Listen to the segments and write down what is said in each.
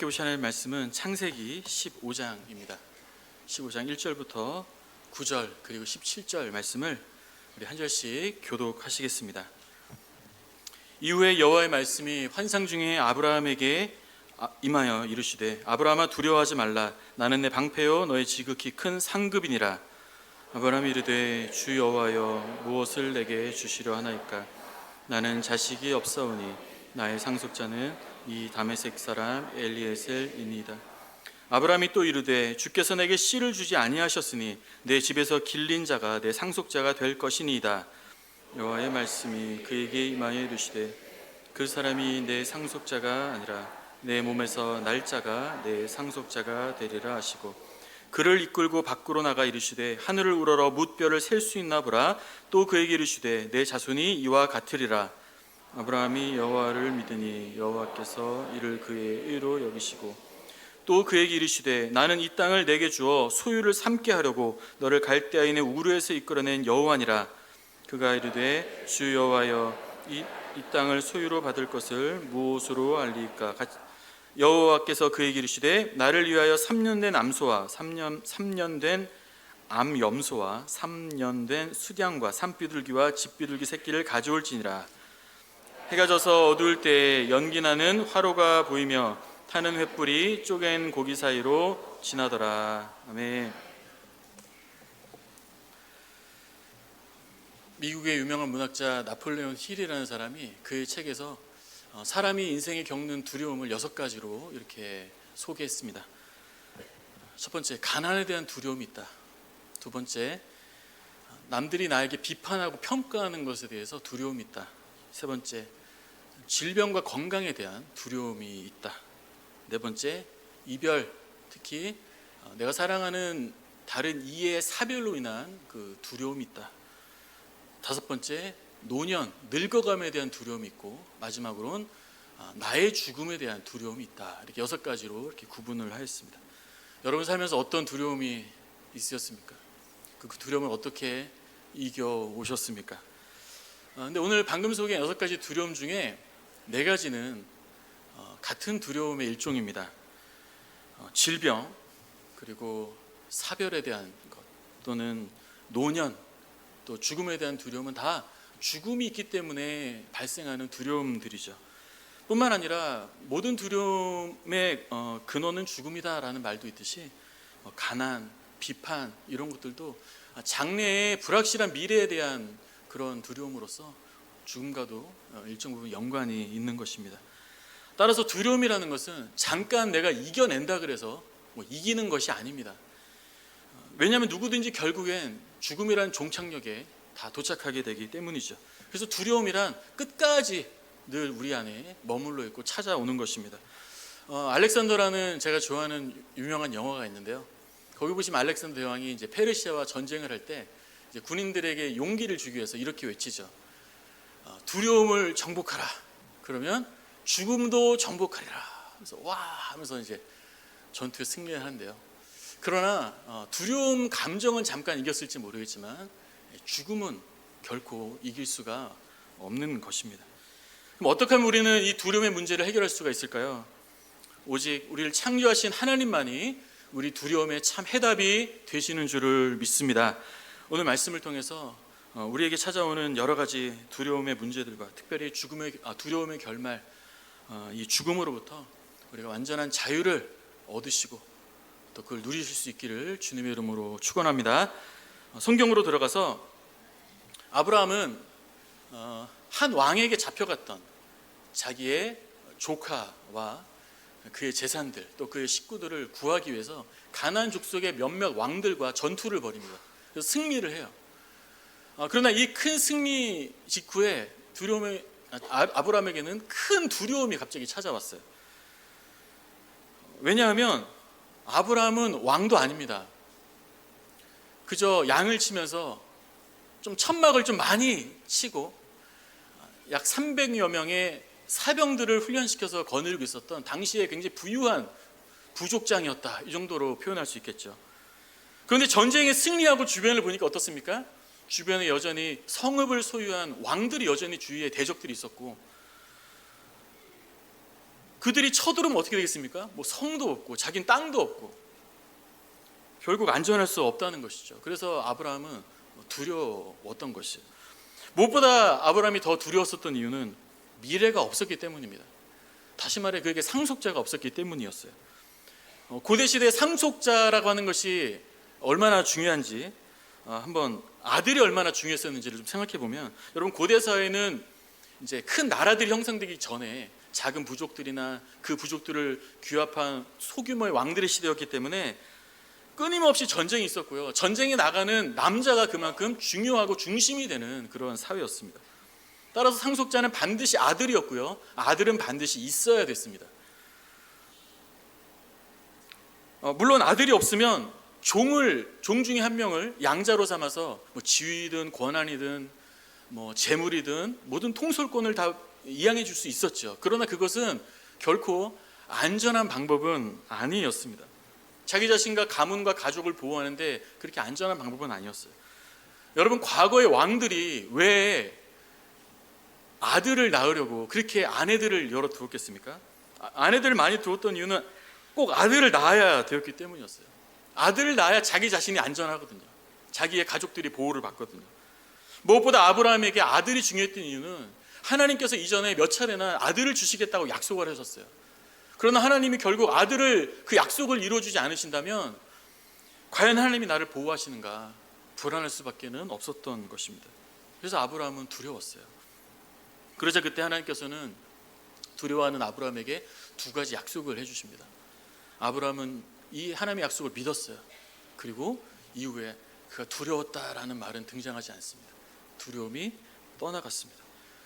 함께 보실 하나님의 말씀은 창세기 15장입니다. 15장 1절부터 9절 그리고 17절 말씀을 우리 한 절씩 교독하시겠습니다. 이후에 여호와의 말씀이 환상 중에 아브라함에게 임하여 이르시되 아브라함아 두려워하지 말라. 나는 내 방패요 너의 지극히 큰 상급이니라. 아브라함이 이르되 주 여호와여 무엇을 내게 주시려 하나이까. 나는 자식이 없사오니 나의 상속자는 이 다메섹 사람 엘리에셀이니이다. 아브라함이 또 이르되 주께서 내게 씨를 주지 아니하셨으니 내 집에서 길린 자가 내 상속자가 될 것이니이다. 여호와의 말씀이 그에게 임하여 이르시되 그 사람이 내 상속자가 아니라 내 몸에서 날 자가 내 상속자가 되리라 하시고 그를 이끌고 밖으로 나가 이르시되 하늘을 우러러 뭇별을 셀 수 있나 보라. 또 그에게 이르시되 내 자손이 이와 같으리라. 아브라함이 여호와를 믿으니 여호와께서 이를 그의 의로 여기시고 또 그에게 이르시되 나는 이 땅을 내게 주어 소유를 삼게 하려고 너를 갈대아인의 우르에서 이끌어낸 여호와니라. 그가 이르되 주 여호와여 이 땅을 소유로 받을 것을 무엇으로 알리까. 여호와께서 그에게 이르시되 나를 위하여 3년 된 암소와 3년 된 암염소와 3년 된 수량과 산비둘기와 집비둘기 새끼를 가져올지니라. 해가 져서 어두울 때에 연기나는 화로가 보이며 타는 횃불이 쪼갠 고기 사이로 지나더라. 아멘. 미국의 유명한 문학자 나폴레옹 힐이라는 사람이 그의 책에서 사람이 인생에 겪는 두려움을 6가지로 이렇게 소개했습니다. 첫 번째, 가난에 대한 두려움이 있다. 두 번째, 남들이 나에게 비판하고 평가하는 것에 대해서 두려움이 있다. 세 번째, 질병과 건강에 대한 두려움이 있다. 네 번째, 이별, 특히 내가 사랑하는 다른 이의 사별로 인한 그 두려움이 있다. 다섯 번째, 노년, 늙어감에 대한 두려움이 있고 마지막으로는 나의 죽음에 대한 두려움이 있다. 이렇게 6가지로 이렇게 구분을 하였습니다. 여러분 살면서 어떤 두려움이 있으셨습니까? 그 두려움을 어떻게 이겨 오셨습니까? 근데 오늘 방금 소개한 6가지 두려움 중에 4가지는 같은 두려움의 일종입니다. 질병, 그리고 사별에 대한 것, 또는 노년, 또 죽음에 대한 두려움은 다 죽음이 있기 때문에 발생하는 두려움들이죠. 뿐만 아니라 모든 두려움의 근원은 죽음이다라는 말도 있듯이 가난, 비판 이런 것들도 장래의 불확실한 미래에 대한 그런 두려움으로서 죽음과도 일정 부분 연관이 있는 것입니다. 따라서 두려움이라는 것은 잠깐 내가 이겨낸다 그래서 이기는 것이 아닙니다. 왜냐하면 누구든지 결국엔 죽음이라는 종착역에 다 도착하게 되기 때문이죠. 그래서 두려움이란 끝까지 늘 우리 안에 머물러 있고 찾아오는 것입니다. 알렉산더라는 제가 좋아하는 유명한 영화가 있는데요. 거기 보시면 알렉산더 대왕이 이제 페르시아와 전쟁을 할 때 군인들에게 용기를 주기 위해서 이렇게 외치죠. 두려움을 정복하라. 그러면 죽음도 정복하리라. 그래서 와 하면서 이제 전투에 승리를 하는데요. 그러나 두려움 감정은 잠깐 이겼을지 모르겠지만 죽음은 결코 이길 수가 없는 것입니다. 그럼 어떻게 하면 우리는 이 두려움의 문제를 해결할 수가 있을까요? 오직 우리를 창조하신 하나님만이 우리 두려움의 참 해답이 되시는 줄을 믿습니다. 오늘 말씀을 통해서 우리에게 찾아오는 여러 가지 두려움의 문제들과 특별히 두려움의 결말, 이 죽음으로부터 우리가 완전한 자유를 얻으시고 또 그걸 누리실 수 있기를 주님의 이름으로 축원합니다. 성경으로 들어가서 아브라함은 한 왕에게 잡혀갔던 자기의 조카와 그의 재산들 또 그의 식구들을 구하기 위해서 가나안 족속의 몇몇 왕들과 전투를 벌입니다. 그래서 승리를 해요. 그러나 이 큰 승리 직후에 아브라함에게는 큰 두려움이 갑자기 찾아왔어요. 왜냐하면 아브라함은 왕도 아닙니다. 그저 양을 치면서 좀 천막을 좀 많이 치고 약 300여 명의 사병들을 훈련시켜서 거느리고 있었던 당시에 굉장히 부유한 부족장이었다. 이 정도로 표현할 수 있겠죠. 그런데 전쟁에 승리하고 주변을 보니까 어떻습니까? 주변에 여전히 성읍을 소유한 왕들이 여전히 주위에 대적들이 있었고 그들이 쳐들어오면 어떻게 되겠습니까? 뭐 성도 없고 자기는 땅도 없고 결국 안전할 수 없다는 것이죠. 그래서 아브라함은 두려웠던 것이에요. 무엇보다 아브라함이 더 두려웠었던 이유는 미래가 없었기 때문입니다. 다시 말해 그에게 상속자가 없었기 때문이었어요. 고대 시대의 상속자라고 하는 것이 얼마나 중요한지, 한번 아들이 얼마나 중요했었는지를 좀 생각해 보면, 여러분 고대 사회는 이제 큰 나라들이 형성되기 전에 작은 부족들이나 그 부족들을 규합한 소규모의 왕들의 시대였기 때문에 끊임없이 전쟁이 있었고요. 전쟁에 나가는 남자가 그만큼 중요하고 중심이 되는 그런 사회였습니다. 따라서 상속자는 반드시 아들이었고요. 아들은 반드시 있어야 됐습니다. 물론 아들이 없으면 종 중에 한 명을 양자로 삼아서 뭐 지위든 권한이든 뭐 재물이든 모든 통솔권을 다 이양해 줄 수 있었죠. 그러나 그것은 결코 안전한 방법은 아니었습니다. 자기 자신과 가문과 가족을 보호하는데 그렇게 안전한 방법은 아니었어요. 여러분, 과거의 왕들이 왜 아들을 낳으려고 그렇게 아내들을 여러 두었겠습니까? 아내들을 많이 두었던 이유는 꼭 아들을 낳아야 되었기 때문이었어요. 아들을 낳아야 자기 자신이 안전하거든요. 자기의 가족들이 보호를 받거든요. 무엇보다 아브라함에게 아들이 중요했던 이유는 하나님께서 이전에 몇 차례나 아들을 주시겠다고 약속을 하셨어요. 그러나 하나님이 결국 아들을, 그 약속을 이루어주지 않으신다면 과연 하나님이 나를 보호하시는가 불안할 수밖에는 없었던 것입니다. 그래서 아브라함은 두려웠어요. 그러자 그때 하나님께서는 두려워하는 아브라함에게 두 가지 약속을 해주십니다. 아브라함은 이 하나님의 약속을 믿었어요. 그리고 이후에 그가 두려웠다라는 말은 등장하지 않습니다. 두려움이 떠나갔습니다.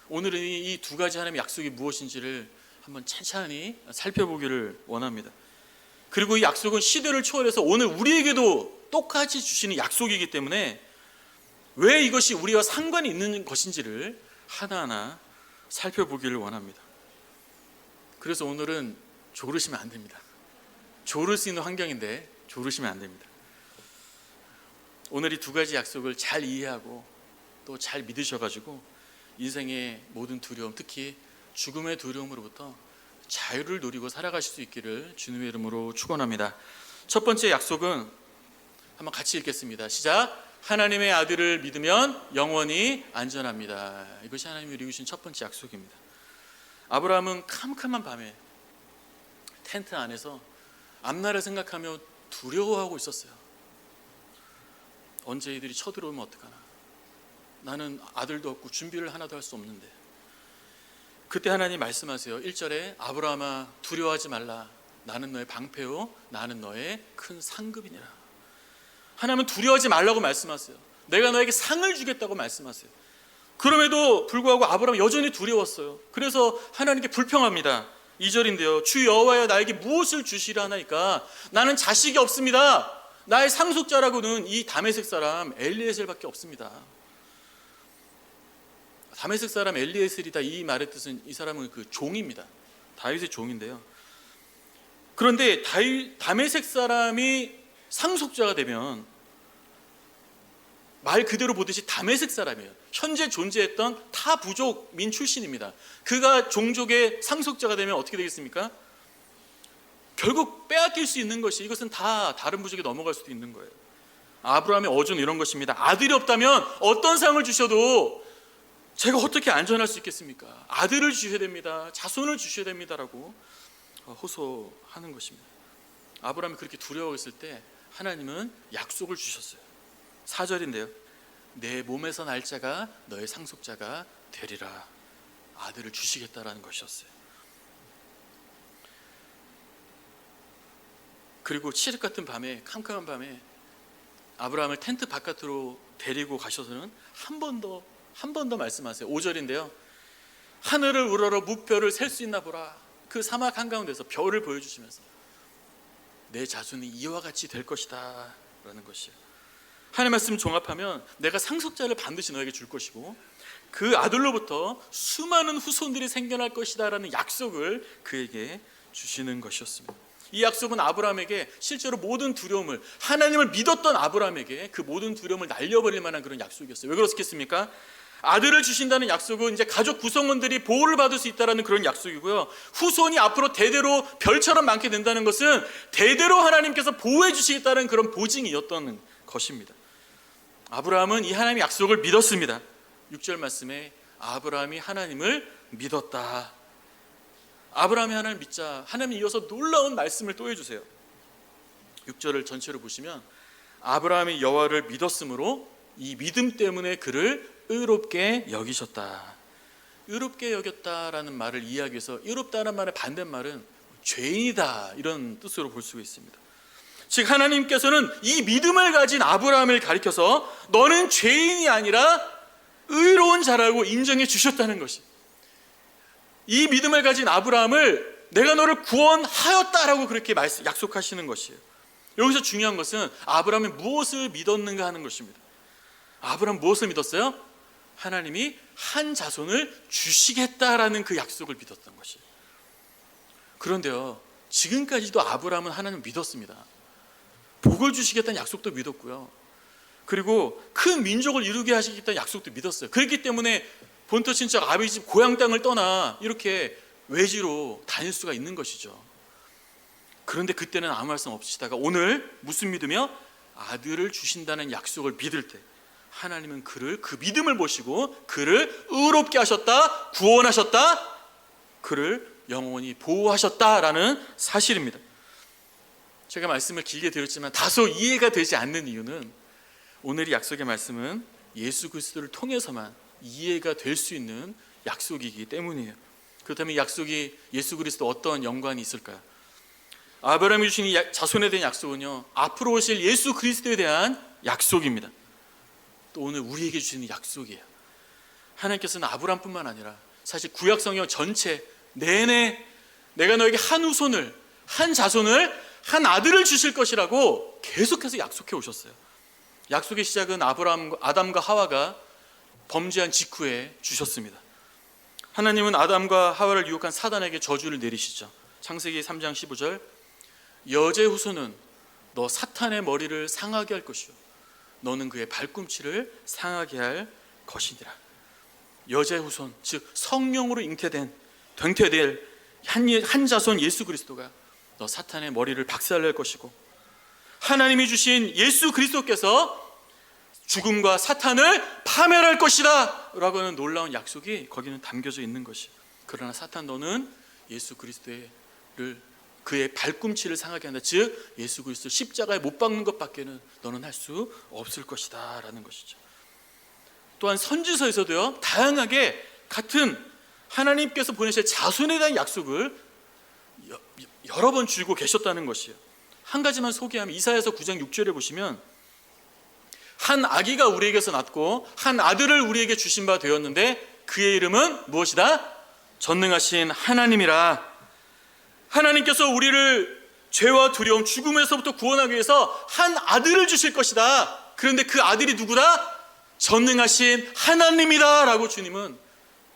오늘은 이 두 가지 하나님의 약속이 무엇인지를 한번 찬찬히 살펴보기를 원합니다. 그리고 이 약속은 시대를 초월해서 오늘 우리에게도 똑같이 주시는 약속이기 때문에 왜 이것이 우리와 상관이 있는 것인지를 하나하나 살펴보기를 원합니다. 그래서 오늘은 조르시면 안 됩니다. 조를 수 있는 환경인데 조르시면 안 됩니다. 오늘 이 두 가지 약속을 잘 이해하고 또 잘 믿으셔가지고 인생의 모든 두려움, 특히 죽음의 두려움으로부터 자유를 누리고 살아가실 수 있기를 주님의 이름으로 축원합니다. 첫 번째 약속은 한번 같이 읽겠습니다. 시작. 하나님의 아들을 믿으면 영원히 안전합니다. 이것이 하나님이 이루신 첫 번째 약속입니다. 아브라함은 캄캄한 밤에 텐트 안에서 앞날을 생각하며 두려워하고 있었어요. 언제 이들이 쳐들어오면 어떡하나. 나는 아들도 없고 준비를 하나도 할 수 없는데. 그때 하나님 말씀하세요. 1절에 아브라함아 두려워하지 말라. 나는 너의 방패요 나는 너의 큰 상급이니라. 하나님은 두려워하지 말라고 말씀하세요. 내가 너에게 상을 주겠다고 말씀하세요. 그럼에도 불구하고 아브라함은 여전히 두려웠어요. 그래서 하나님께 불평합니다. 2절인데요. 주 여호와여 나에게 무엇을 주시라 하나이까. 나는 자식이 없습니다. 나의 상속자라고는 이 다메섹 사람 엘리에셀밖에 없습니다. 다메섹 사람 엘리에셀이다, 이 말의 뜻은 이 사람은 그 종입니다. 다윗의 종인데요. 그런데 다메섹 사람이 상속자가 되면 말 그대로 보듯이 다메섹 사람이에요. 현재 존재했던 타 부족민 출신입니다. 그가 종족의 상속자가 되면 어떻게 되겠습니까? 결국 빼앗길 수 있는 것이, 이것은 다 다른 부족에 넘어갈 수도 있는 거예요. 아브라함의 어조는 이런 것입니다. 아들이 없다면 어떤 상을 주셔도 제가 어떻게 안전할 수 있겠습니까? 아들을 주셔야 됩니다. 자손을 주셔야 됩니다라고 호소하는 것입니다. 아브라함이 그렇게 두려워했을 때 하나님은 약속을 주셨어요. 4절인데요. 내 몸에서 날 자가 너의 상속자가 되리라. 아들을 주시겠다라는 것이었어요. 그리고 칠흑 같은 밤에, 캄캄한 밤에 아브라함을 텐트 바깥으로 데리고 가셔서는 한 번 더 말씀하세요. 5절인데요. 하늘을 우러러 무별을 셀 수 있나 보라. 그 사막 한가운데서 별을 보여주시면서 내 자손이 이와 같이 될 것이다 라는 것이에요. 하나님 말씀 종합하면 내가 상속자를 반드시 너에게 줄 것이고 그 아들로부터 수많은 후손들이 생겨날 것이다 라는 약속을 그에게 주시는 것이었습니다. 이 약속은 아브라함에게 실제로 모든 두려움을, 하나님을 믿었던 아브라함에게 그 모든 두려움을 날려버릴 만한 그런 약속이었어요. 왜 그렇겠습니까? 아들을 주신다는 약속은 이제 가족 구성원들이 보호를 받을 수 있다는 그런 약속이고요. 후손이 앞으로 대대로 별처럼 많게 된다는 것은 대대로 하나님께서 보호해 주시겠다는 그런 보증이었던 것입니다. 아브라함은 이 하나님의 약속을 믿었습니다. 6절 말씀에 아브라함이 하나님을 믿었다. 아브라함이 하나님을 믿자 하나님이 이어서 놀라운 말씀을 또 해주세요. 6절을 전체로 보시면 아브라함이 여호와를 믿었으므로 이 믿음 때문에 그를 의롭게 여기셨다. 의롭게 여겼다라는 말을 이해하기 위해서 의롭다는 말의 반대말은 죄인이다 이런 뜻으로 볼 수가 있습니다. 즉 하나님께서는 이 믿음을 가진 아브라함을 가리켜서 너는 죄인이 아니라 의로운 자라고 인정해 주셨다는 것이, 이 믿음을 가진 아브라함을 내가 너를 구원하였다라고 그렇게 약속하시는 것이에요. 여기서 중요한 것은 아브라함이 무엇을 믿었는가 하는 것입니다. 아브라함 무엇을 믿었어요? 하나님이 한 자손을 주시겠다라는 그 약속을 믿었던 것이에요. 그런데요, 지금까지도 아브라함은 하나님을 믿었습니다. 복을 주시겠다는 약속도 믿었고요, 그리고 큰 민족을 이루게 하시겠다는 약속도 믿었어요. 그렇기 때문에 본토 친척 아버지 집 고향 땅을 떠나 이렇게 외지로 다닐 수가 있는 것이죠. 그런데 그때는 아무 말씀 없으시다가 오늘 무슨 믿으며 아들을 주신다는 약속을 믿을 때 하나님은 그를, 그 믿음을 보시고 그를 의롭게 하셨다, 구원하셨다, 그를 영원히 보호하셨다라는 사실입니다. 제가 말씀을 길게 드렸지만 다소 이해가 되지 않는 이유는 오늘 이 약속의 말씀은 예수 그리스도를 통해서만 이해가 될 수 있는 약속이기 때문이에요. 그렇다면 이 약속이 예수 그리스도 어떤 연관이 있을까요? 아브라함이 주신 이 자손에 대한 약속은요, 앞으로 오실 예수 그리스도에 대한 약속입니다. 또 오늘 우리에게 주시는 약속이에요. 하나님께서는 아브라함뿐만 아니라 사실 구약 성경 전체 내내 내가 너에게 한 후손을, 한 자손을, 한 아들을 주실 것이라고 계속해서 약속해 오셨어요. 약속의 시작은 아담과 하와가 범죄한 직후에 주셨습니다. 하나님은 아담과 하와를 유혹한 사단에게 저주를 내리시죠. 창세기 3장 15절, 여제 후손은 너 사탄의 머리를 상하게 할 것이요 너는 그의 발꿈치를 상하게 할 것이니라. 여제 후손, 즉 성령으로 잉태될 한 자손 예수 그리스도가 너 사탄의 머리를 박살낼 것이고, 하나님이 주신 예수 그리스도께서 죽음과 사탄을 파멸할 것이다 라고 하는 놀라운 약속이 거기는 담겨져 있는 것이. 그러나 사탄 너는 예수 그리스도를, 그의 발꿈치를 상하게 한다, 즉 예수 그리스도 십자가에 못 박는 것밖에는 너는 할 수 없을 것이다 라는 것이죠. 또한 선지서에서도요, 다양하게 같은 하나님께서 보내실 자손에 대한 약속을 여러 번 주고 계셨다는 것이에요. 한 가지만 소개하면 이사야서 9장 6절에 보시면 한 아기가 우리에게서 낳고 한 아들을 우리에게 주신 바 되었는데 그의 이름은 무엇이다? 전능하신 하나님이라. 하나님께서 우리를 죄와 두려움, 죽음에서부터 구원하기 위해서 한 아들을 주실 것이다. 그런데 그 아들이 누구다? 전능하신 하나님이다 라고 주님은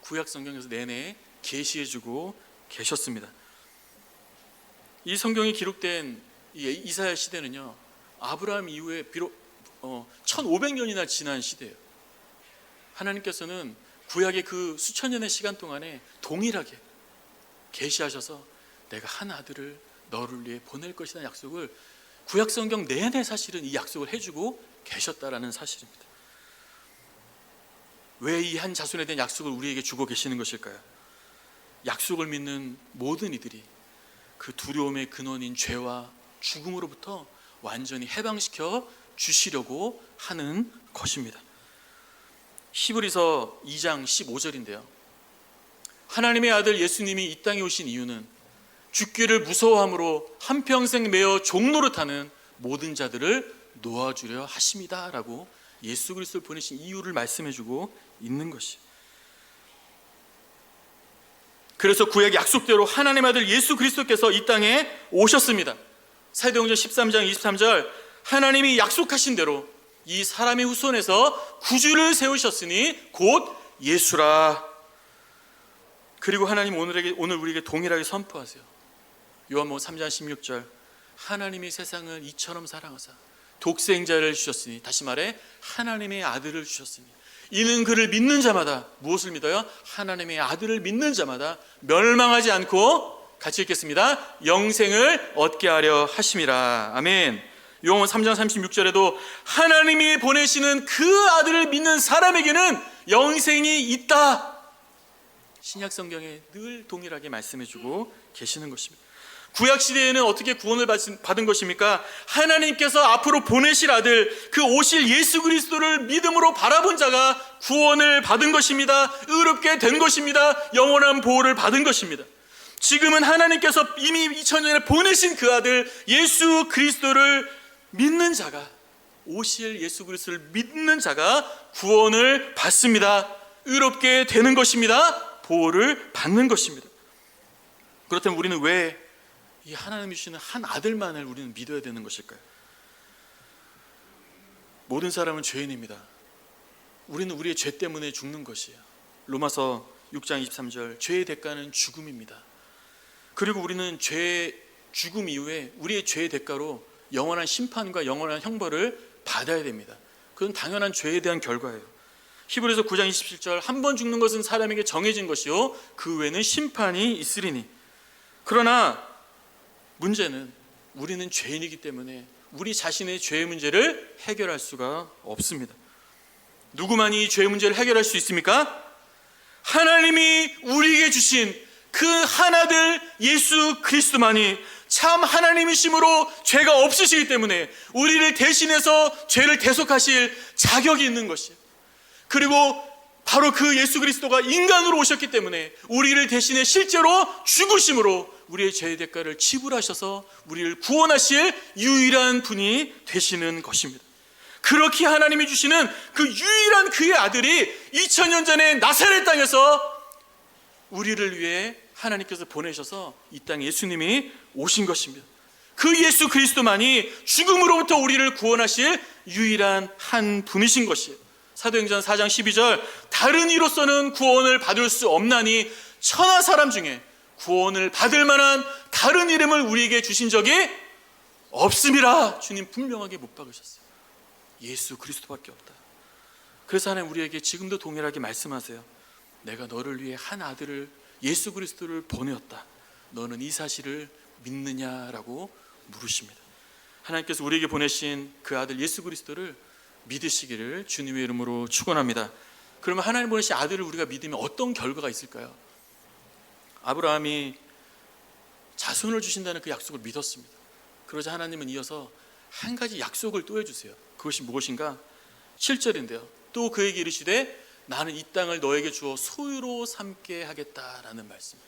구약 성경에서 내내 계시해주고 계셨습니다. 이 성경이 기록된 이 이사야 시대는요, 아브라함 이후에 비록 1500년이나 지난 시대예요. 하나님께서는 구약의 그 수천 년의 시간 동안에 동일하게 계시하셔서 내가 한 아들을 너를 위해 보낼 것이라는 약속을 구약 성경 내내 사실은 이 약속을 해주고 계셨다라는 사실입니다. 왜 이 한 자손에 대한 약속을 우리에게 주고 계시는 것일까요? 약속을 믿는 모든 이들이 그 두려움의 근원인 죄와 죽음으로부터 완전히 해방시켜 주시려고 하는 것입니다. 히브리서 2장 15절인데요, 하나님의 아들 예수님이 이 땅에 오신 이유는 죽기를 무서워함으로 한평생 매어 종노릇하는 모든 자들을 놓아주려 하심이다 라고 예수 그리스도를 보내신 이유를 말씀해주고 있는 것이. 그래서 구약의 약속대로 하나님의 아들 예수 그리스도께서 이 땅에 오셨습니다. 사도행전 13장 23절, 하나님이 약속하신 대로 이 사람의 후손에서 구주를 세우셨으니 곧 예수라. 그리고 하나님 오늘 우리에게 동일하게 선포하세요. 요한복음 3장 16절, 하나님이 세상을 이처럼 사랑하사 독생자를 주셨으니, 다시 말해 하나님의 아들을 주셨으니 이는 그를 믿는 자마다 무엇을 믿어요? 하나님의 아들을 믿는 자마다 멸망하지 않고 같이 읽겠습니다. 영생을 얻게 하려 하심이라. 아멘. 요한복음 3장 36절에도 하나님이 보내시는 그 아들을 믿는 사람에게는 영생이 있다. 신약 성경에 늘 동일하게 말씀해주고 계시는 것입니다. 구약 시대에는 어떻게 구원을 받은 것입니까? 하나님께서 앞으로 보내실 아들, 그 오실 예수 그리스도를 믿음으로 바라본 자가 구원을 받은 것입니다. 의롭게 된 것입니다. 영원한 보호를 받은 것입니다. 지금은 하나님께서 이미 2000년에 보내신 그 아들 예수 그리스도를 믿는 자가, 오실 예수 그리스도를 믿는 자가 구원을 받습니다. 의롭게 되는 것입니다. 보호를 받는 것입니다. 그렇다면 우리는 왜 이 하나님이 주시는 한 아들만을 우리는 믿어야 되는 것일까요? 모든 사람은 죄인입니다. 우리는 우리의 죄 때문에 죽는 것이에요. 로마서 6장 23절, 죄의 대가는 죽음입니다. 그리고 우리는 죄 죽음 이후에 우리의 죄의 대가로 영원한 심판과 영원한 형벌을 받아야 됩니다. 그건 당연한 죄에 대한 결과예요. 히브리서 9장 27절, 한 번 죽는 것은 사람에게 정해진 것이요 그 외에는 심판이 있으리니. 그러나 문제는 우리는 죄인이기 때문에 우리 자신의 죄의 문제를 해결할 수가 없습니다. 누구만이 이 죄의 문제를 해결할 수 있습니까? 하나님이 우리에게 주신 그 하나들 예수 그리스도만이 참 하나님이심으로 죄가 없으시기 때문에 우리를 대신해서 죄를 대속하실 자격이 있는 것이에요. 그리고 바로 그 예수 그리스도가 인간으로 오셨기 때문에 우리를 대신해 실제로 죽으심으로 우리의 죄의 대가를 지불하셔서 우리를 구원하실 유일한 분이 되시는 것입니다. 그렇게 하나님이 주시는 그 유일한 그의 아들이 2000년 전에 나사렛 땅에서 우리를 위해 하나님께서 보내셔서 이 땅에 예수님이 오신 것입니다. 그 예수 그리스도만이 죽음으로부터 우리를 구원하실 유일한 한 분이신 것이에요. 사도행전 4장 12절, 다른 이로서는 구원을 받을 수 없나니 천하 사람 중에 구원을 받을 만한 다른 이름을 우리에게 주신 적이 없음이라. 주님 분명하게 못 박으셨어요. 예수 그리스도밖에 없다. 그래서 하나님 우리에게 지금도 동일하게 말씀하세요. 내가 너를 위해 한 아들을 예수 그리스도를 보내었다. 너는 이 사실을 믿느냐라고 물으십니다. 하나님께서 우리에게 보내신 그 아들 예수 그리스도를 믿으시기를 주님의 이름으로 축원합니다. 그러면 하나님 보내신 아들을 우리가 믿으면 어떤 결과가 있을까요? 아브라함이 자손을 주신다는 그 약속을 믿었습니다. 그러자 하나님은 이어서 한 가지 약속을 또 해주세요. 그것이 무엇인가? 7절인데요. 또 그에게 이르시되 나는 이 땅을 너에게 주어 소유로 삼게 하겠다라는 말씀.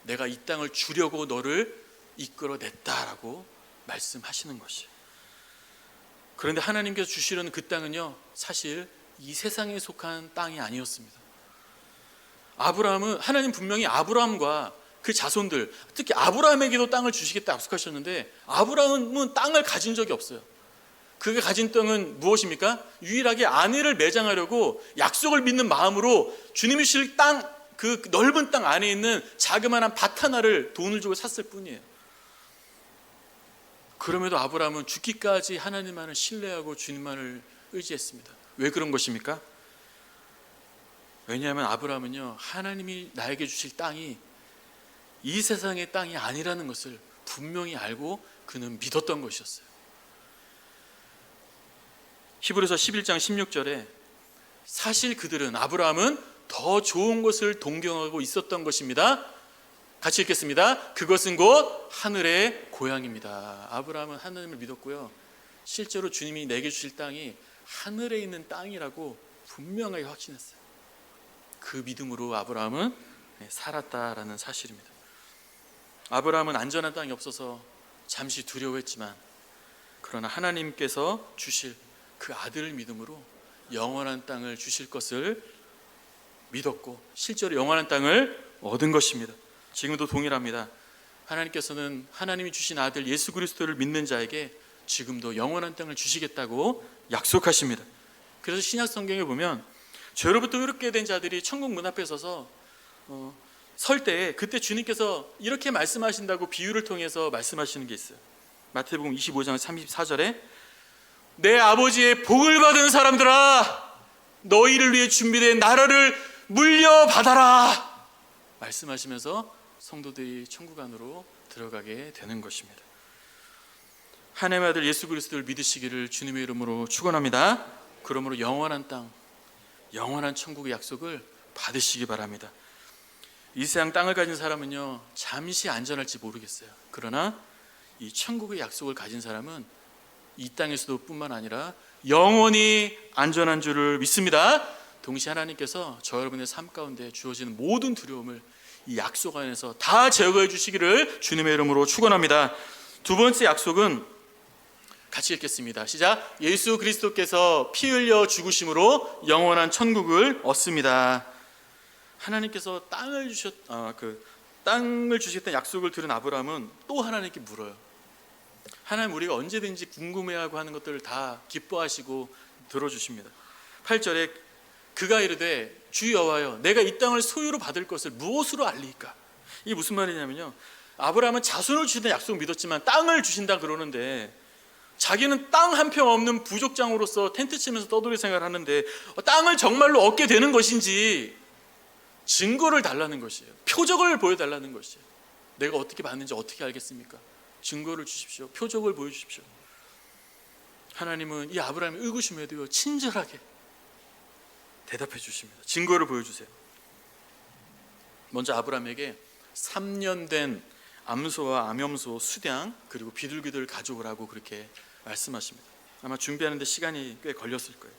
내가 이 땅을 주려고 너를 이끌어냈다라고 말씀하시는 것이에요. 그런데 하나님께서 주시려는 그 땅은요, 사실 이 세상에 속한 땅이 아니었습니다. 아브라함은, 하나님 분명히 아브라함과 그 자손들, 특히 아브라함에게도 땅을 주시겠다 약속하셨는데 아브라함은 땅을 가진 적이 없어요. 그가 가진 땅은 무엇입니까? 유일하게 아내를 매장하려고 약속을 믿는 마음으로 주님이 주실 땅, 그 넓은 땅 안에 있는 자그마한 밭 하나를 돈을 주고 샀을 뿐이에요. 그럼에도 아브라함은 죽기까지 하나님만을 신뢰하고 주님만을 의지했습니다. 왜 그런 것입니까? 왜냐하면 아브라함은요, 하나님이 나에게 주실 땅이 이 세상의 땅이 아니라는 것을 분명히 알고 그는 믿었던 것이었어요. 히브리서 11장 16절에 사실 그들은, 아브라함은 더 좋은 것을 동경하고 있었던 것입니다. 같이 읽겠습니다. 그것은 곧 하늘의 고향입니다. 아브라함은 하나님을 믿었고요, 실제로 주님이 내게 주실 땅이 하늘에 있는 땅이라고 분명하게 확신했어요. 그 믿음으로 아브라함은 살았다라는 사실입니다. 아브라함은 안전한 땅이 없어서 잠시 두려워했지만, 그러나 하나님께서 주실 그 아들을 믿음으로 영원한 땅을 주실 것을 믿었고 실제로 영원한 땅을 얻은 것입니다. 지금도 동일합니다. 하나님께서는 하나님이 주신 아들 예수 그리스도를 믿는 자에게 지금도 영원한 땅을 주시겠다고 약속하십니다. 그래서 신약 성경에 보면 죄로부터 의롭게 된 자들이 천국 문 앞에 서서 설 때 그때 주님께서 이렇게 말씀하신다고 비유를 통해서 말씀하시는 게 있어요. 마태복음 25장 34절에 내 아버지의 복을 받은 사람들아, 너희를 위해 준비된 나라를 물려받아라 말씀하시면서 성도들이 천국 안으로 들어가게 되는 것입니다. 하나님의 아들 예수 그리스도를 믿으시기를 주님의 이름으로 축원합니다. 그러므로 영원한 땅, 영원한 천국의 약속을 받으시기 바랍니다. 이 세상 땅을 가진 사람은요, 잠시 안전할지 모르겠어요. 그러나 이 천국의 약속을 가진 사람은 이 땅에서도 뿐만 아니라 영원히 안전한 줄을 믿습니다. 동시에 하나님께서 저 여러분의 삶 가운데 주어지는 모든 두려움을 이 약속 안에서 다 제거해 주시기를 주님의 이름으로 축원합니다. 두 번째 약속은 같이 읽겠습니다. 시작. 예수 그리스도께서 피 흘려 죽으심으로 영원한 천국을 얻습니다. 하나님께서 땅을 주시겠다는 약속을 들은 아브라함은 또 하나님께 물어요. 하나님, 우리가 언제든지 궁금해하고 하는 것들을 다 기뻐하시고 들어주십니다. 8절에 그가 이르되 주 여호와여, 내가 이 땅을 소유로 받을 것을 무엇으로 알리까? 이게 무슨 말이냐면요, 아브라함은 자손을 주시는 약속을 믿었지만 땅을 주신다 그러는데 자기는 땅 한 평 없는 부족장으로서 텐트 치면서 떠돌이 생활을 하는데 땅을 정말로 얻게 되는 것인지 증거를 달라는 것이에요. 표적을 보여달라는 것이에요. 내가 어떻게 받는지 어떻게 알겠습니까? 증거를 주십시오. 표적을 보여주십시오. 하나님은 이 아브라함의 의구심에도 친절하게 대답해 주십니다. 증거를 보여주세요. 먼저 아브라함에게 3년 된 암소와 암염소, 수량 그리고 비둘기들을 가져오라고 그렇게 말씀하십니다. 아마 준비하는데 시간이 꽤 걸렸을 거예요.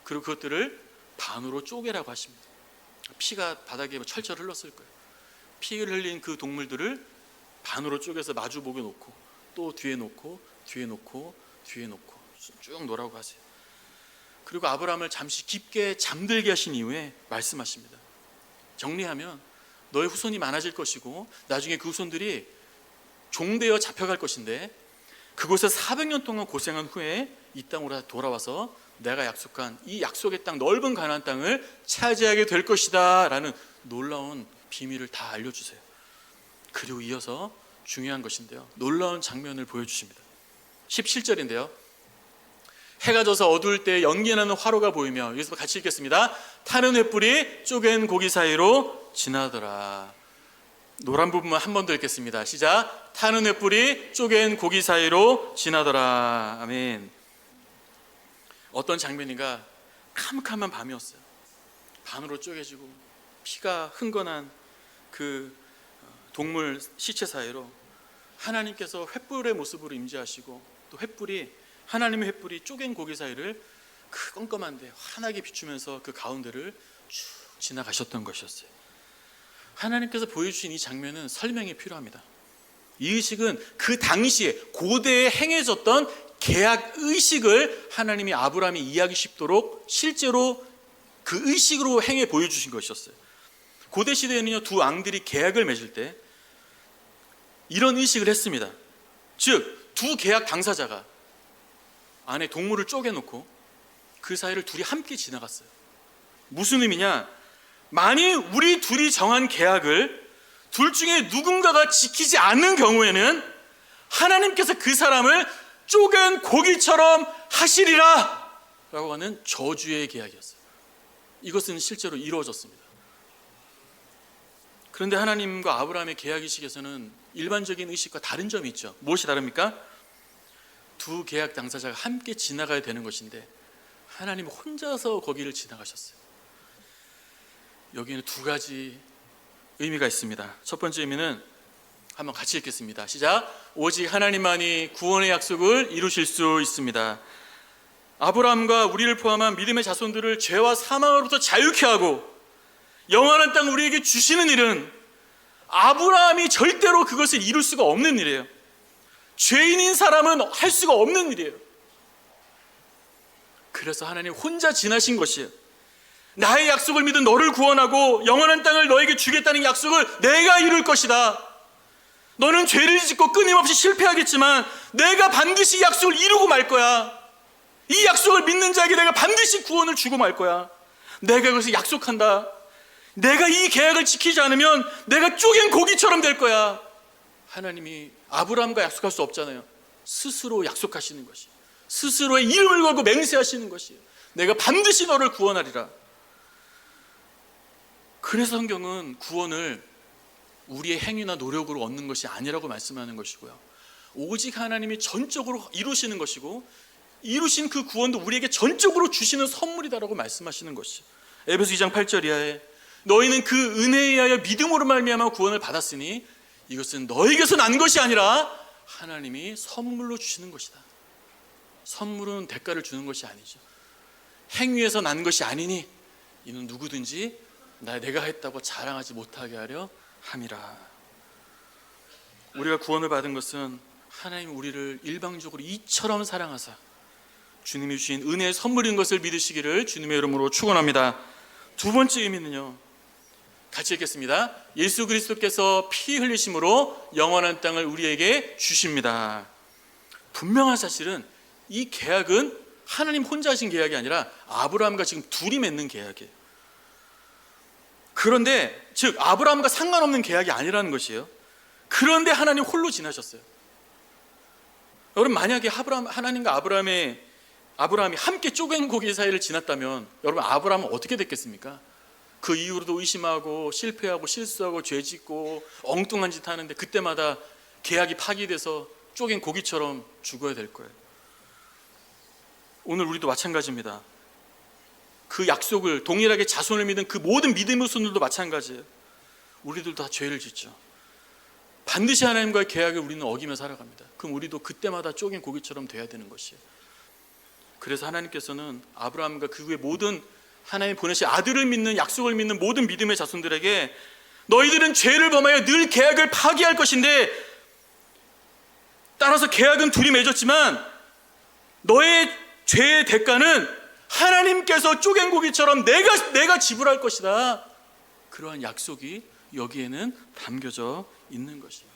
그리고 그것들을 반으로 쪼개라고 하십니다. 피가 바닥에 철철 흘렀을 거예요. 피를 흘린 그 동물들을 반으로 쪼개서 마주보게 놓고 또 뒤에 놓고 뒤에 놓고 뒤에 놓고 쭉 놓으라고 하세요. 그리고 아브라함을 잠시 깊게 잠들게 하신 이후에 말씀하십니다. 정리하면 너의 후손이 많아질 것이고 나중에 그 후손들이 종되어 잡혀갈 것인데 그곳에 400년 동안 고생한 후에 이 땅으로 돌아와서 내가 약속한 이 약속의 땅, 넓은 가나안 땅을 차지하게 될 것이다 라는 놀라운 비밀을 다 알려주세요. 그리고 이어서 중요한 것인데요, 놀라운 장면을 보여주십니다. 17절인데요, 해가 져서 어두울 때 연기나는 화로가 보이며, 여기서 같이 읽겠습니다. 타는 횃불이 쪼갠 고기 사이로 지나더라. 노란 부분만 한 번 더 읽겠습니다. 시작. 타는 횃불이 쪼갠 고기 사이로 지나더라. 아멘. 어떤 장면인가, 캄캄한 밤이었어요. 반으로 쪼개지고 피가 흥건한 그 동물 시체 사이로 하나님께서 횃불의 모습으로 임재하시고 또 하나님의 횃불이 쪼갠 고기 사이를 그 껌껌한데 환하게 비추면서 그 가운데를 쭉 지나가셨던 것이었어요. 하나님께서 보여주신 이 장면은 설명이 필요합니다. 이 의식은 그 당시에 고대에 행해졌던 계약 의식을 하나님이 아브라함이 이해하기 쉽도록 실제로 그 의식으로 행해 보여주신 것이었어요. 고대 시대에는요, 두 왕들이 계약을 맺을 때 이런 의식을 했습니다. 즉, 두 계약 당사자가 안에 동물을 쪼개놓고 그 사이를 둘이 함께 지나갔어요. 무슨 의미냐? 만일 우리 둘이 정한 계약을 둘 중에 누군가가 지키지 않는 경우에는 하나님께서 그 사람을 쪼갠 고기처럼 하시리라 라고 하는 저주의 계약이었어요. 이것은 실제로 이루어졌습니다. 그런데 하나님과 아브라함의 계약의식에서는 일반적인 의식과 다른 점이 있죠. 무엇이 다릅니까? 두 계약 당사자가 함께 지나가야 되는 것인데 하나님 혼자서 거기를 지나가셨어요. 여기는 두 가지 의미가 있습니다. 첫 번째 의미는 한번 같이 읽겠습니다. 시작. 오직 하나님만이 구원의 약속을 이루실 수 있습니다. 아브라함과 우리를 포함한 믿음의 자손들을 죄와 사망으로부터 자유케 하고 영원한 땅을 우리에게 주시는 일은 아브라함이 절대로 그것을 이룰 수가 없는 일이에요. 죄인인 사람은 할 수가 없는 일이에요. 그래서 하나님 혼자 지나신 것이에요. 나의 약속을 믿은 너를 구원하고 영원한 땅을 너에게 주겠다는 약속을 내가 이룰 것이다. 너는 죄를 짓고 끊임없이 실패하겠지만 내가 반드시 이 약속을 이루고 말 거야. 이 약속을 믿는 자에게 내가 반드시 구원을 주고 말 거야. 내가 그것을 약속한다. 내가 이 계약을 지키지 않으면 내가 쪼갠 고기처럼 될 거야. 하나님이 아브라함과 약속할 수 없잖아요. 스스로 약속하시는 것이, 스스로의 이름을 걸고 맹세하시는 것이에요. 내가 반드시 너를 구원하리라. 그래서 성경은 구원을 우리의 행위나 노력으로 얻는 것이 아니라고 말씀하는 것이고요, 오직 하나님이 전적으로 이루시는 것이고, 이루신 그 구원도 우리에게 전적으로 주시는 선물이다라고 말씀하시는 것이, 에베소 2장 8절 이하에 너희는 그 은혜에 의하여 믿음으로 말미암아 구원을 받았으니 이것은 너에게서 난 것이 아니라 하나님이 선물로 주시는 것이다. 선물은 대가를 주는 것이 아니죠. 행위에서 난 것이 아니니 이는 누구든지 내가 했다고 자랑하지 못하게 하려 함이라. 우리가 구원을 받은 것은 하나님 우리를 일방적으로 이처럼 사랑하사 주님이 주신 은혜의 선물인 것을 믿으시기를 주님의 이름으로 축원합니다. 두 번째 의미는요, 같이 읽겠습니다. 예수 그리스도께서 피 흘리심으로 영원한 땅을 우리에게 주십니다. 분명한 사실은 이 계약은 하나님 혼자 하신 계약이 아니라 아브라함과 지금 둘이 맺는 계약이에요. 그런데 즉 아브라함과 상관없는 계약이 아니라는 것이에요. 그런데 하나님 홀로 지나셨어요. 여러분, 만약에 하나님과 아브라함이 함께 쪼갠 고기 사이를 지났다면 여러분, 아브라함은 어떻게 됐겠습니까? 그 이후로도 의심하고 실패하고 실수하고 죄짓고 엉뚱한 짓 하는데 그때마다 계약이 파기돼서 쪼갠 고기처럼 죽어야 될 거예요. 오늘 우리도 마찬가지입니다. 그 약속을 동일하게 자손을 믿은 그 모든 믿음의 손들도 마찬가지예요. 우리들도 다 죄를 짓죠. 반드시 하나님과의 계약을 우리는 어기며 살아갑니다. 그럼 우리도 그때마다 쪼갠 고기처럼 돼야 되는 것이에요. 그래서 하나님께서는 아브라함과 그 후에 모든 하나님 보내신 아들을 믿는, 약속을 믿는 모든 믿음의 자손들에게 너희들은 죄를 범하여 늘 계약을 파기할 것인데, 따라서 계약은 둘이 맺었지만 너의 죄의 대가는 하나님께서 쪼갠 고기처럼 내가 지불할 것이다. 그러한 약속이 여기에는 담겨져 있는 것이에요.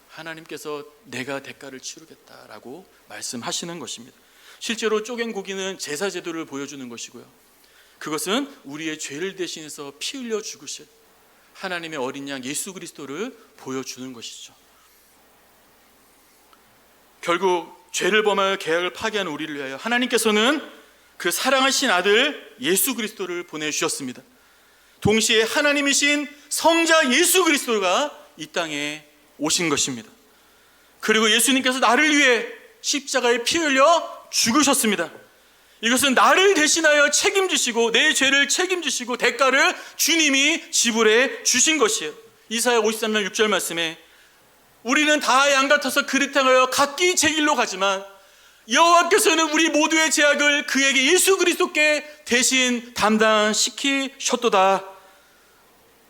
하나님께서 내가 대가를 치르겠다라고 말씀하시는 것입니다. 실제로 쪼갠 고기는 제사 제도를 보여주는 것이고요, 그것은 우리의 죄를 대신해서 피 흘려 죽으실 하나님의 어린 양 예수 그리스도를 보여주는 것이죠. 결국 죄를 범하여 계약을 파기하는 우리를 위하여 하나님께서는 그 사랑하신 아들 예수 그리스도를 보내주셨습니다. 동시에 하나님이신 성자 예수 그리스도가 이 땅에 오신 것입니다. 그리고 예수님께서 나를 위해 십자가에 피 흘려 죽으셨습니다. 이것은 나를 대신하여 책임지시고 내 죄를 책임지시고 대가를 주님이 지불해 주신 것이에요. 이사야 53장 6절 말씀에 우리는 다 양 같아서 그릇 향하여 각기 제 길로 가지만 여호와께서는 우리 모두의 죄악을 그에게 예수 그리스도께 대신 담당시키셨도다.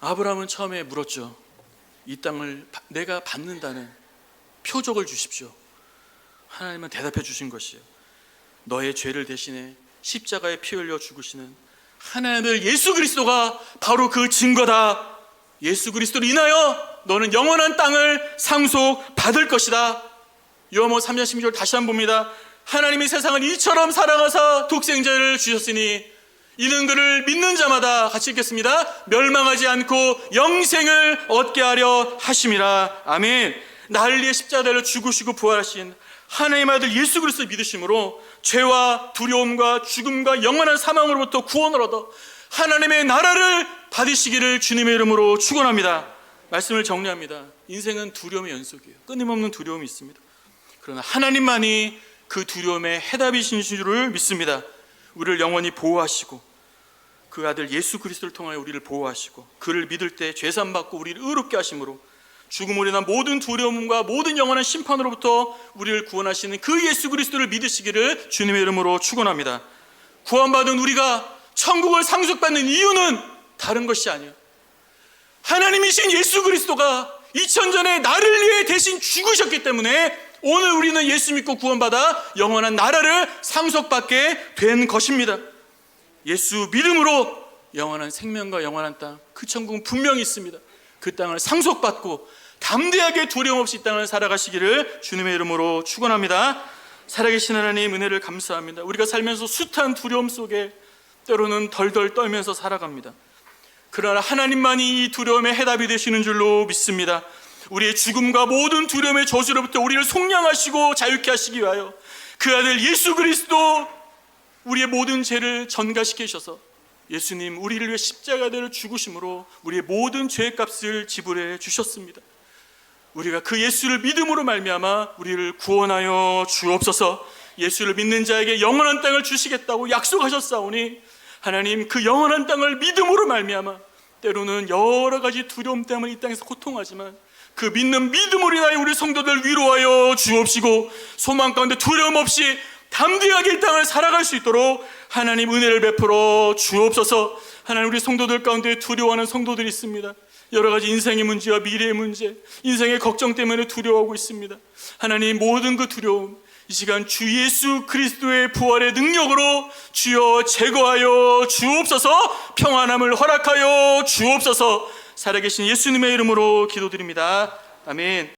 아브라함은 처음에 물었죠. 이 땅을 내가 받는다는 표적을 주십시오. 하나님은 대답해 주신 것이에요. 너의 죄를 대신해 십자가에 피 흘려 죽으시는 하나님의 예수 그리스도가 바로 그 증거다. 예수 그리스도로 인하여 너는 영원한 땅을 상속받을 것이다. 요한복음 3장 16절 다시 한번 봅니다. 하나님이 세상을 이처럼 사랑하사 독생자를 주셨으니 이는 그를 믿는 자마다, 같이 읽겠습니다, 멸망하지 않고 영생을 얻게 하려 하심이라. 아멘. 나를 위해 십자가를 죽으시고 부활하신 하나님의 아들 예수 그리스도를 믿으심으로 죄와 두려움과 죽음과 영원한 사망으로부터 구원을 얻어 하나님의 나라를 받으시기를 주님의 이름으로 축원합니다. 말씀을 정리합니다. 인생은 두려움의 연속이에요. 끊임없는 두려움이 있습니다. 그러나 하나님만이 그 두려움의 해답이신 줄을 믿습니다. 우리를 영원히 보호하시고 그 아들 예수 그리스도를 통하여 우리를 보호하시고 그를 믿을 때 죄산받고 우리를 의롭게 하심으로 죽음으로 인한 모든 두려움과 모든 영원한 심판으로부터 우리를 구원하시는 그 예수 그리스도를 믿으시기를 주님의 이름으로 축원합니다. 구원받은 우리가 천국을 상속받는 이유는 다른 것이 아니에요. 하나님이신 예수 그리스도가 2000전에 나를 위해 대신 죽으셨기 때문에 오늘 우리는 예수 믿고 구원받아 영원한 나라를 상속받게 된 것입니다. 예수 믿음으로 영원한 생명과 영원한 땅, 그 천국은 분명히 있습니다. 그 땅을 상속받고 담대하게 두려움 없이 이 땅을 살아가시기를 주님의 이름으로 축원합니다. 살아계신 하나님 은혜를 감사합니다. 우리가 살면서 숱한 두려움 속에 때로는 덜덜 떨면서 살아갑니다. 그러나 하나님만이 이 두려움의 해답이 되시는 줄로 믿습니다. 우리의 죽음과 모든 두려움의 저주로부터 우리를 속량하시고 자유케 하시기 위하여 그 아들 예수 그리스도 우리의 모든 죄를 전가시키셔서 예수님 우리를 위해 십자가대를 죽으심으로 우리의 모든 죄값을 지불해 주셨습니다. 우리가 그 예수를 믿음으로 말미암아 우리를 구원하여 주옵소서. 예수를 믿는 자에게 영원한 땅을 주시겠다고 약속하셨사오니 하나님 그 영원한 땅을 믿음으로 말미암아 때로는 여러 가지 두려움 때문에 이 땅에서 고통하지만 그 믿는 믿음으로 인하여 우리 성도들 위로하여 주옵시고 소망 가운데 두려움 없이 담대하게 이 땅을 살아갈 수 있도록 하나님 은혜를 베풀어 주옵소서. 하나님 우리 성도들 가운데 두려워하는 성도들이 있습니다. 여러 가지 인생의 문제와 미래의 문제, 인생의 걱정 때문에 두려워하고 있습니다. 하나님 모든 그 두려움 이 시간 주 예수 그리스도의 부활의 능력으로 주여 제거하여 주옵소서. 평안함을 허락하여 주옵소서. 살아계신 예수님의 이름으로 기도드립니다. 아멘.